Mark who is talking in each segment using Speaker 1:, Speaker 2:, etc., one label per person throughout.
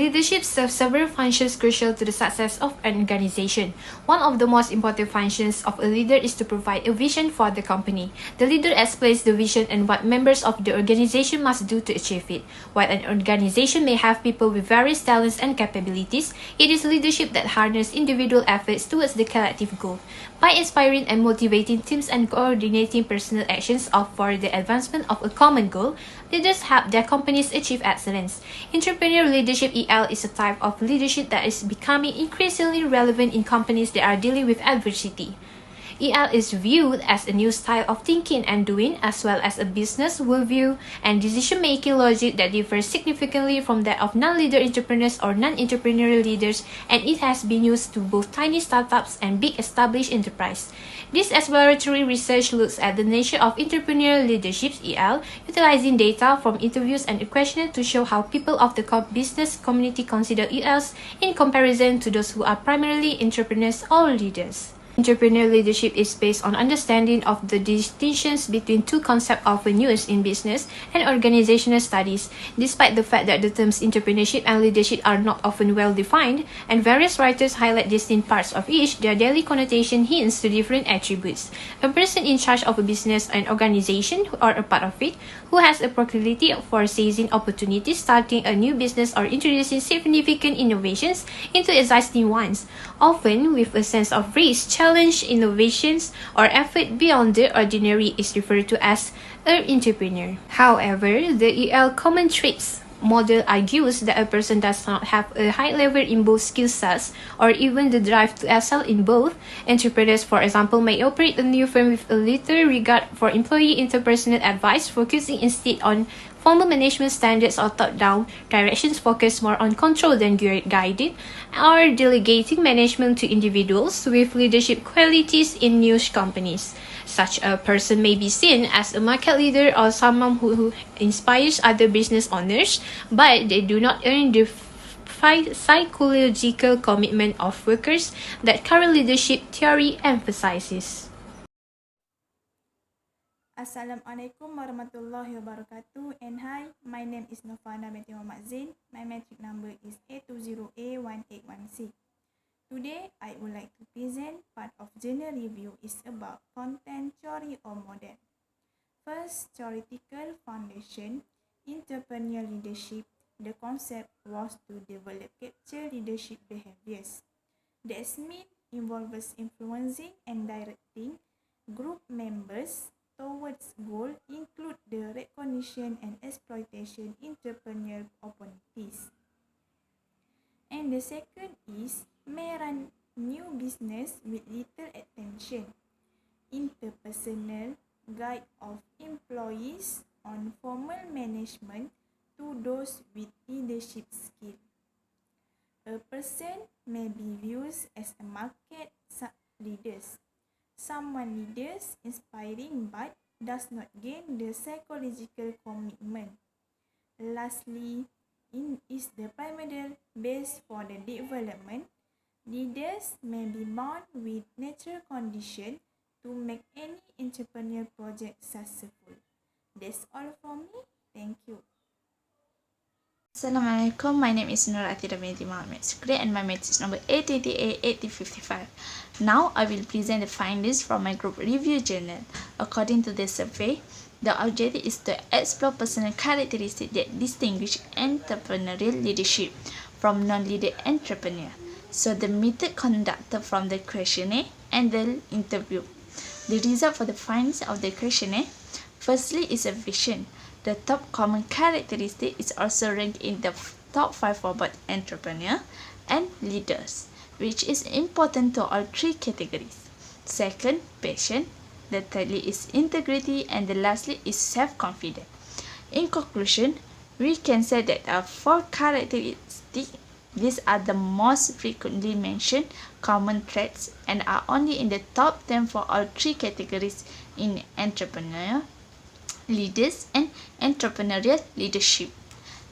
Speaker 1: Leadership serves several functions crucial to the success of an organization. One of the most important functions of a leader is to provide a vision for the company. The leader explains the vision and what members of the organization must do to achieve it. While an organization may have people with various talents and capabilities, it is leadership that harnesses individual efforts towards the collective goal. By inspiring and motivating teams and coordinating personal actions for the advancement of a common goal, leaders help their companies achieve excellence. Entrepreneurial leadership (EL) is a type of leadership that is becoming increasingly relevant in companies that are dealing with adversity. EL is viewed as a new style of thinking and doing, as well as a business worldview and decision-making logic that differs significantly from that of non-leader entrepreneurs or non-entrepreneurial leaders, and it has been used to both tiny startups and big established enterprises. This exploratory research looks at the nature of entrepreneurial leadership (EL), utilizing data from interviews and questionnaires to show how people of the business community consider ELs in comparison to those who are primarily entrepreneurs or leaders. Entrepreneurial leadership is based on understanding of the distinctions between two concepts often used in business and organizational studies. Despite the fact that the terms entrepreneurship and leadership are not often well defined, and various writers highlight distinct parts of each, their daily connotation hints to different attributes. A person in charge of a business and organization or a part of it, who has a proclivity for seizing opportunities, starting a new business or introducing significant innovations into existing ones, often with a sense of risk, challenge, innovations, or effort beyond the ordinary, is referred to as an entrepreneur. However, the EL common traits model argues that a person does not have a high level in both skill sets or even the drive to excel in both. Entrepreneurs, for example, may operate a new firm with a little regard for employee interpersonal advice, focusing instead on formal management standards or top-down directions focus more on control than guided, or delegating management to individuals with leadership qualities in niche companies. Such a person may be seen as a market leader or someone who inspires other business owners, but they do not earn the psychological commitment of workers that current leadership theory emphasizes.
Speaker 2: Assalamualaikum warahmatullahi wabarakatuh, and hi, my name is NurFarhanah binti Mohd. My metric number is A20A1816. Today, I would like to present part of journal review is about content theory or model. First, theoretical foundation, entrepreneurial leadership. The concept was to develop capture leadership behaviors. The SMIT involves influencing and directing group members towards goal include the recognition and exploitation entrepreneurial opportunities. And the second is may run new business with little attention. Interpersonal guide of employees on formal management to those with leadership skill. A person may be viewed as a market leaders. Someone leaders inspiring but does not gain the psychological commitment. Lastly, is the pyramidal base for the development. Leaders may be born with natural condition to make any entrepreneurial project successful. That's all from me. Thank you.
Speaker 3: Assalamualaikum, my name is ATHIRAH binti SUKRI and my matrix number A20A8055. Now I will present the findings from my group review journal. According to the survey, the objective is to explore personal characteristics that distinguish entrepreneurial leadership from non-leader entrepreneur. So the method conducted from the questionnaire and the interview. The result for the findings of the questionnaire, firstly is a vision. The top common characteristic is also ranked in the top 5 for both entrepreneur and leaders, which is important to all three categories. Second, passion. The thirdly is integrity, and the lastly is self-confidence. In conclusion, we can say that there are 4 characteristics. These are the most frequently mentioned common traits and are only in the top 10 for all 3 categories in entrepreneur, leaders, and entrepreneurial leadership.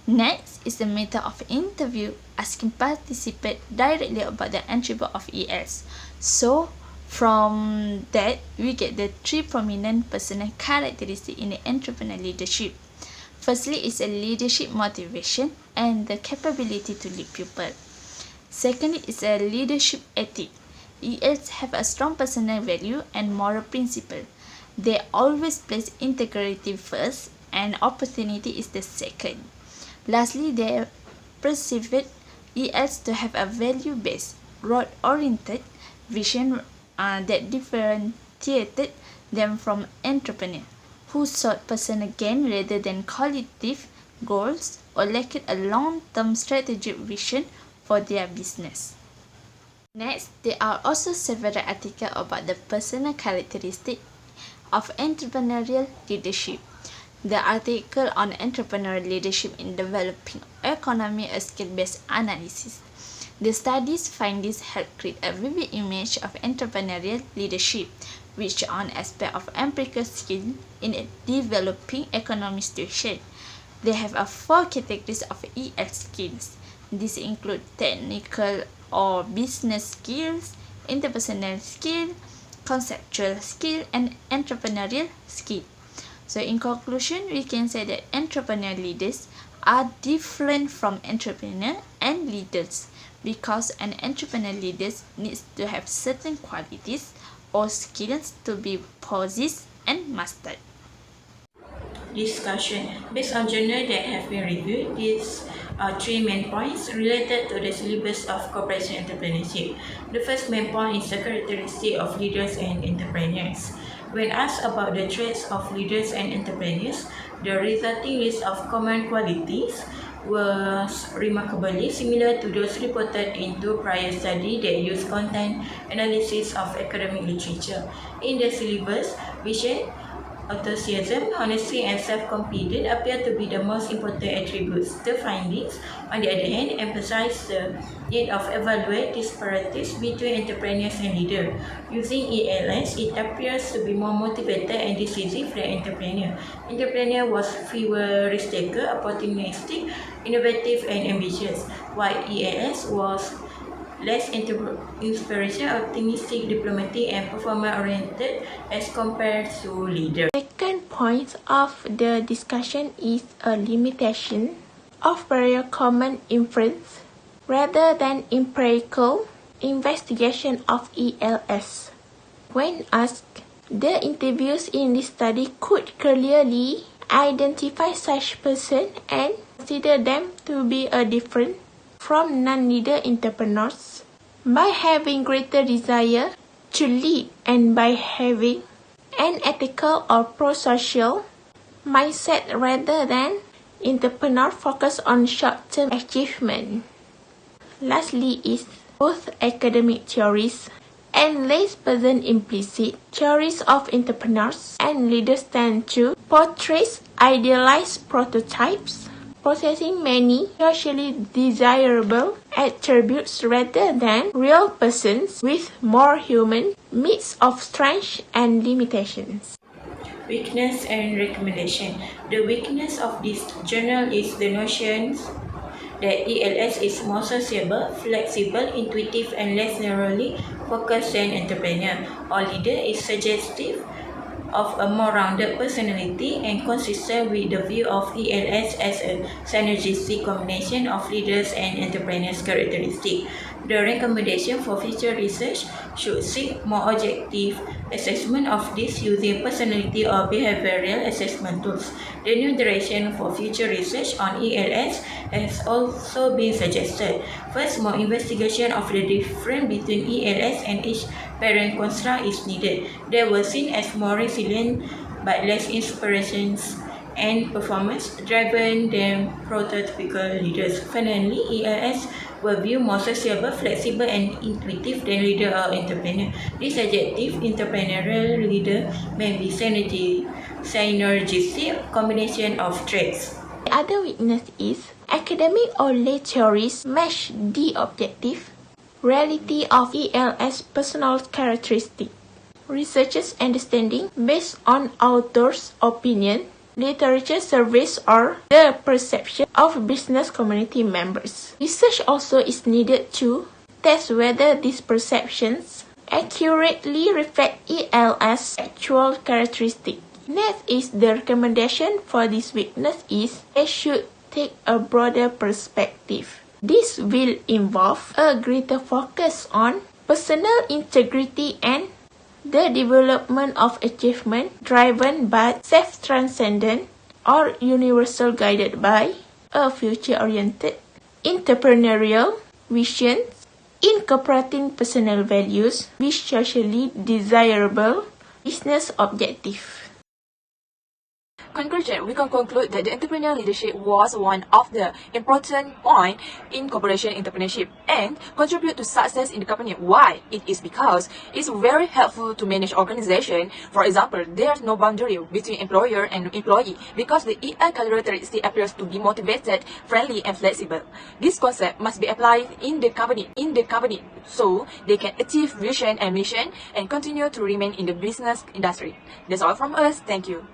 Speaker 3: Next is the method of interview, asking participants directly about the attribute of ES. So, from that, we get the 3 prominent personal characteristics in the entrepreneurial leadership. Firstly is a leadership motivation. and the capability to lead people. Second is a leadership ethic. ELs have a strong personal value and moral principle. They always place integrity first and opportunity is the second. Lastly, they perceive ELs to have a value-based, growth-oriented vision that differentiated them from entrepreneurs who sought personal gain rather than collective goals or lacked a long-term strategic vision for their business. Next, there are also several articles about the personal characteristics of entrepreneurial leadership. The article on entrepreneurial leadership in developing economy, a skill-based analysis. The study's findings help create a vivid image of entrepreneurial leadership, which on aspect of empirical skill in a developing economic situation. They have 4 categories of EL skills. These include technical or business skills, interpersonal skill, conceptual skill, and entrepreneurial skill. So in conclusion, we can say that entrepreneurial leaders are different from entrepreneur and leaders because an entrepreneur leader needs to have certain qualities or skills to be possessed and mastered.
Speaker 4: Discussion. Based on journals that have been reviewed, these are 3 main points related to the syllabus of corporation entrepreneurship. The first main point is the characteristic of leaders and entrepreneurs. When asked about the traits of leaders and entrepreneurs, the resulting list of common qualities was remarkably similar to those reported in 2 prior studies that used content analysis of academic literature. In the syllabus, vision, enthusiasm, honesty, and self-confidence appear to be the most important attributes. The findings, on the other hand, emphasize the need of evaluate disparities between entrepreneurs and leaders. Using ELS, it appears to be more motivated and decisive than entrepreneur. Entrepreneur was fewer risk-taker, opportunistic, innovative, and ambitious, while ELS was less inspiration, optimistic, diplomatic, and performance-oriented as compared to leader.
Speaker 5: Second point of the discussion is a limitation of prior common inference rather than empirical investigation of ELS. When asked, the interviews in this study could clearly identify such person and consider them to be different from non-leader entrepreneurs by having greater desire to lead and by having an ethical or pro-social mindset rather than entrepreneur focused on short-term achievement. Lastly is both academic theories and less present implicit theories of entrepreneurs and leaders tend to portray idealized prototypes possessing many socially desirable attributes rather than real persons with more human mix of strengths and limitations.
Speaker 4: Weakness and recommendation. The weakness of this journal is the notion that ELS is more sociable, flexible, intuitive, and less narrowly focused than entrepreneur or leader is suggestive of a more rounded personality and consistent with the view of ELS as a synergistic combination of leaders and entrepreneurs' characteristics. The recommendation for future research should seek more objective assessment of this using personality or behavioral assessment tools. The new direction for future research on ELS has also been suggested. First, more investigation of the difference between ELS and each parent construct is needed. They were seen as more resilient but less inspirations and performance-driven than prototypical leaders. Finally, ELS were viewed more sociable, flexible, and intuitive than leader or entrepreneur. This adjective, entrepreneurial leader, may be synergistic combination of traits.
Speaker 5: The other weakness is academic or lay theories match the objective reality of ELS personal characteristic. Researchers' understanding based on authors' opinion, literature surveys, or the perception of business community members. Research also is needed to test whether these perceptions accurately reflect ELS actual characteristics. Next is the recommendation for this weakness is they should take a broader perspective. This will involve a greater focus on personal integrity and the development of achievement driven by self-transcendent or universal, guided by a future-oriented entrepreneurial vision, incorporating personal values with socially desirable business objectives.
Speaker 6: Conclusion, we can conclude that the entrepreneurial leadership was one of the important points in corporation entrepreneurship and contribute to success in the company. Why? It is because it's very helpful to manage organization. For example, there's no boundary between employer and employee because the EI characteristic appears to be motivated, friendly, and flexible. This concept must be applied in the company so they can achieve vision and mission and continue to remain in the business industry. That's all from us. Thank you.